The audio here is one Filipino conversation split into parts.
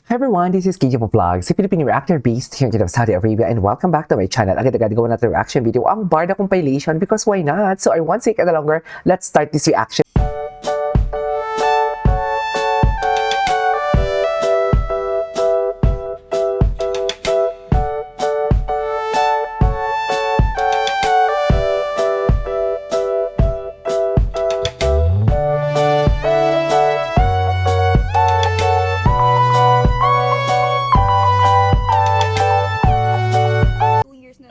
Hi everyone, this is KJ Vlog, si Filipino reactor based here in Saudi Arabia, and welcome back to my channel. Agad-agad gawa natin reaction video ang Barda compilation because why not? So I won't take any longer, let's start this reaction.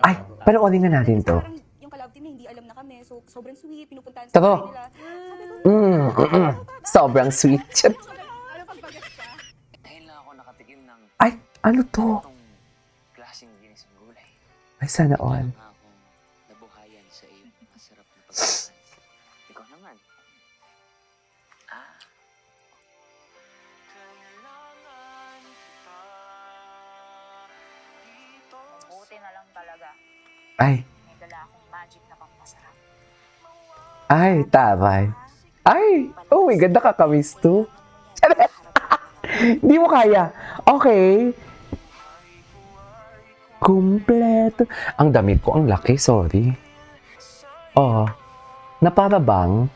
Ay, panoorin nga natin to. Parang yung ka-love team niya, hindi alam na kami. So, sobrang sweet, pinupuntahan sa Totoo. bahay nila. Sabi ko, Sobrang sweet. ano pagbagas ka? Ngayon lang ako nakatikim ng Ay, ano to? itong klaseng ginis ng gulay. Ay, sana all. Kaya nga akong nabuhayan sa iyong masarap na pagkakas. Ikaw naman. Ah. Buti na lang talaga. Ay, May dala akong magic na pampasarap. ay, tabay. Ay, oh my God, nakakamiss to. Di mo kaya. Okay. Kumpleto. Ang damit ko, ang laki, sorry. Oh, na para bang?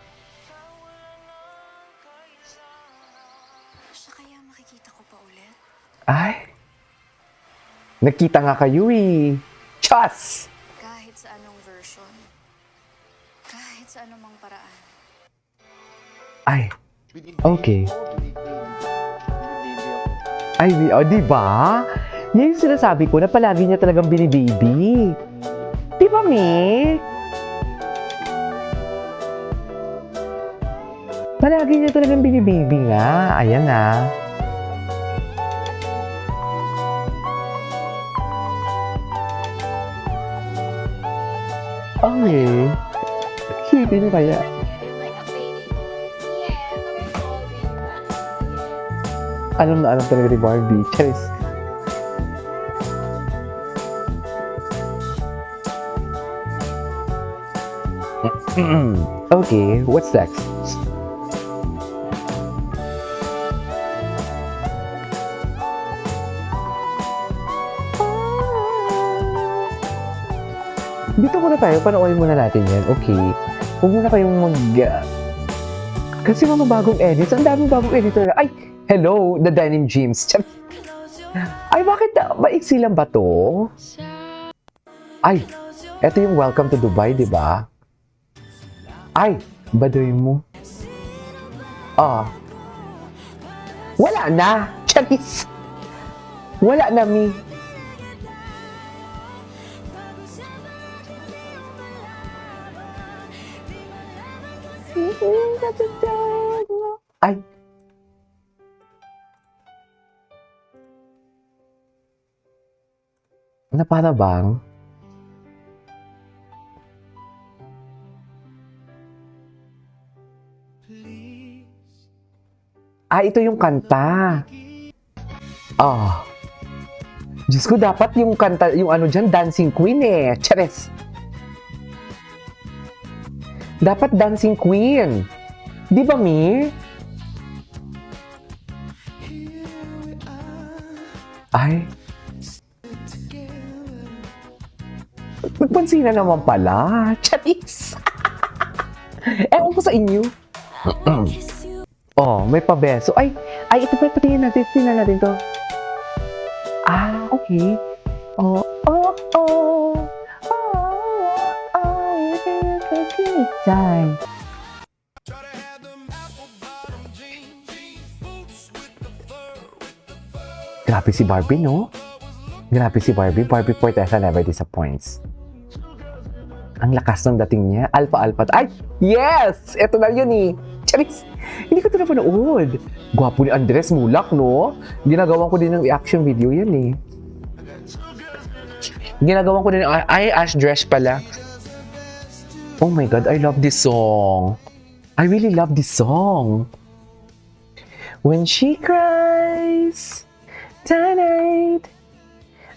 Siya kaya makikita ko pa ulit? Ay, nagkita nga kayo eh. Chas! Kahit sa anong version. Kahit sa anumang paraan. Ay, okay. Ay, di ba? Yan yung sinasabi ko na palagi niya talagang binibaby. Di ba, Mi? Palagi niya talagang binibaby nga. Ayan na. Okay. Cute din kaya. Alam na alam talaga ni Barbie. Charis. Okay, what's next? Dito muna tayo, panoorin muna natin yan. Okay. Huwag muna kayong kasi mga bagong edits. Ang daming bagong editor. Ay, hello, the denim jeans. Ay, bakit maiksi lang ba to? Ay, eto yung Welcome to Dubai, di ba? Ay, badoy mo. Ah. Wala na. Charis. Wala na, Mi. Ay. Na para bang? Ah, ito yung kanta. Ah. Diyos ko, dapat yung kanta, yung ano dyan, Dancing Queen eh. Chares. Dapat Dancing Queen. Di ba, Mi? Ay. Magpansin na naman pala. Charis. Ewan ko sa inyo. Oh, may pabeso. Ay, ito pa, patingin natin. Tingnan natin to. Ah, okay. Oh, oh, oh. It is a good time. Grabe si Barbie, no? Grabe si Barbie. Barbie Fortesa never disappoints. Ang lakas ng dating niya. Alpha. Ay! Yes! Ito na yun eh. Charis! Hindi ko ito napanood. Gwapo ni Andres Mulak, no? Ginagawa ko din ng reaction video yan eh. Ginagawa ko din ng... Ay, Ash Dress pala. Oh my God, I love this song. I really love this song. When she cries tonight,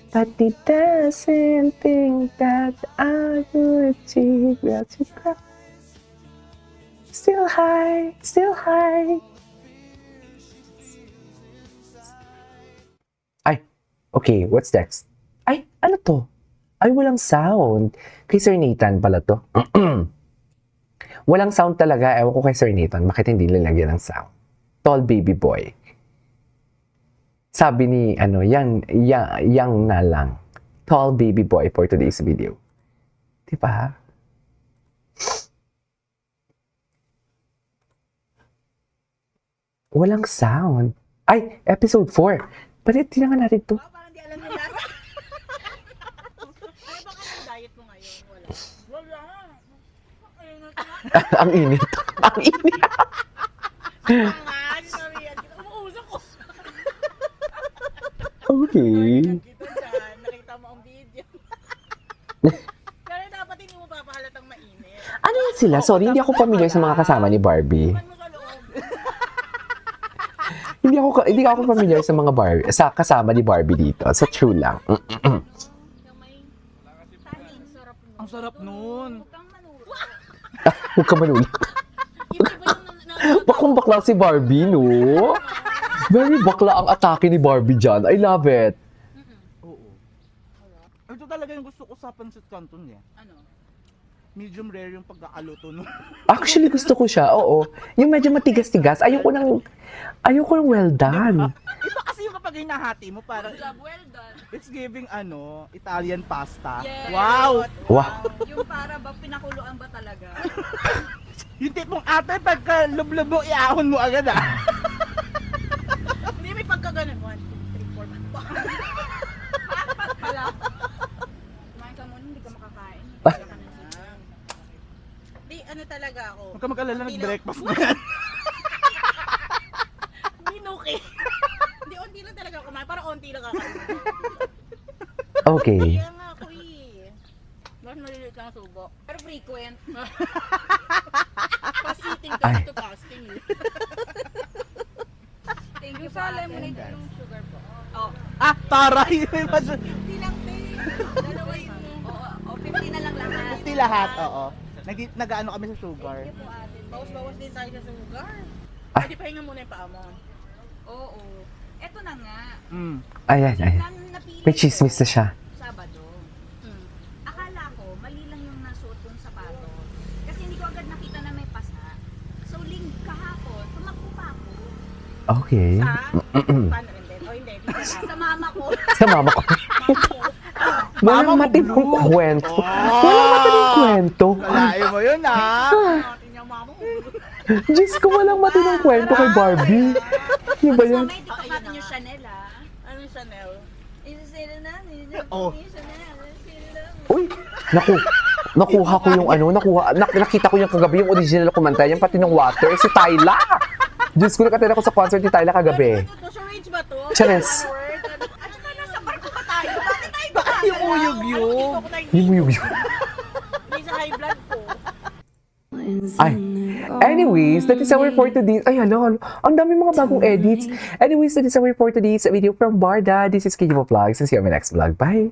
but it doesn't think that I would see that she cry. Still high, still high. Okay, what's next? Ay, ano to? Ay, walang sound. Kay Sir Nathan pala to. Walang sound talaga. Ewan ko kay Sir Nathan. Bakit hindi nilagyan ng sound? Tall baby boy. Sabi ni, yang na lang. Tall baby boy for today's video. Diba? Walang sound. Ay, episode 4. Balit, tinangan natin to. Parang di alam yung lasa. Ay, baka sa diet mo ngayon. Wala. Wala. Ayun na ito. Ang init. Ang init. Sinabihan kita. Umuusok ko. Okay. Kita dyan. Nakita mo ang video. Pero dapat hindi mo papahalatang mainit. Ano yan sila? Sorry, hindi ako familiar sa mga kasama ni Barbie. Iwan mo sa loob. Hindi ako familiar sa mga sa kasama ni Barbie dito. Sa true lang. Ang sarap nun. Huwag ka manulak. Bakong bakla si Barbie, no? Very bakla ang atake ni Barbie dyan. I love it. Oo. Ito talaga yung gusto ko sa pancit canton eh. Ano? Medium rare yung pagkakaluto nun. Actually, gusto ko siya. Oo. Yung medyo matigas-tigas. Ayoko ng well done. Iba kasi yung kapag hinahati mo parang Well done. it's giving Italian pasta. Yes. Wow! Wow. Yung para ba pinakuluan ba talaga? Yung tipong ate pagka lublob mo, iahon mo agad ah. Hindi may pagkaganon. 1, 2, 3, 4. Apat pala. Kumain ka muna, hindi ka makakain. Wala ka ng sipon. Di, ano talaga ako? Huwag ka mag-alala, Unti lang. nag-breakfast na yan. Minuki. Hindi, onti lang talaga ako kumain. Parang onti lang kakain. Okay. Kaya nga ako eh. Mas maliliit lang ang subo. Pero frequent. Kasi eating Ay. kasi to fasting eh. Thank you sa lemonade yung sugar po. Oh. Ah, taray! 50 lang, babe. Dalawa yun. Oo, 50 na lang lahat. 50 lahat, oo. Nag-ano kami sa sugar. Thank you po ate. Bawas-bawas din tayo sa sugar. Ah. Pwede pahinga muna yung paa mo. Oo. Eto na nga. Mm. Ayan, ayan. Napili May chismis na siya. Sabado. Akala ko, mali lang yung nasuot kong sapato. Kasi hindi ko agad nakita na may pasa. So, kahapon, tumakbo pa ako. Okay. Paano rin din? O hindi, dito lang. Sa mama ko. Sa mama ko. Mama ko. Walang matinong kwento. Walang matinong kwento. Kalahin mo yun ah! Natin yung mama ko. Diyos ko, walang matinong kwento kay Barbie. Ano ba yan? May dito natin yung Chanel ah. Ano yung Chanel? Isasira na. Oh. Uy, nakuha ko yung nakita ko yung kagabi yung original na kumanta, yung pati ng water, si Tyla. Diyos ko, nakatira ko sa concert ni Tyla kagabi. Ano to? Sa range ba to? Chanes. Ano ba nasa barko pa tayo? Bakit tayo Baka yung uyog-yug. Yung. May sa high blood ko. Ay. Anyways, that is our for today's... Ay, hala. Ang dami mga bagong edits. Anyways, that is our for today's video from Barda. This is Kidimo Vlogs. And see you on my next vlog. Bye!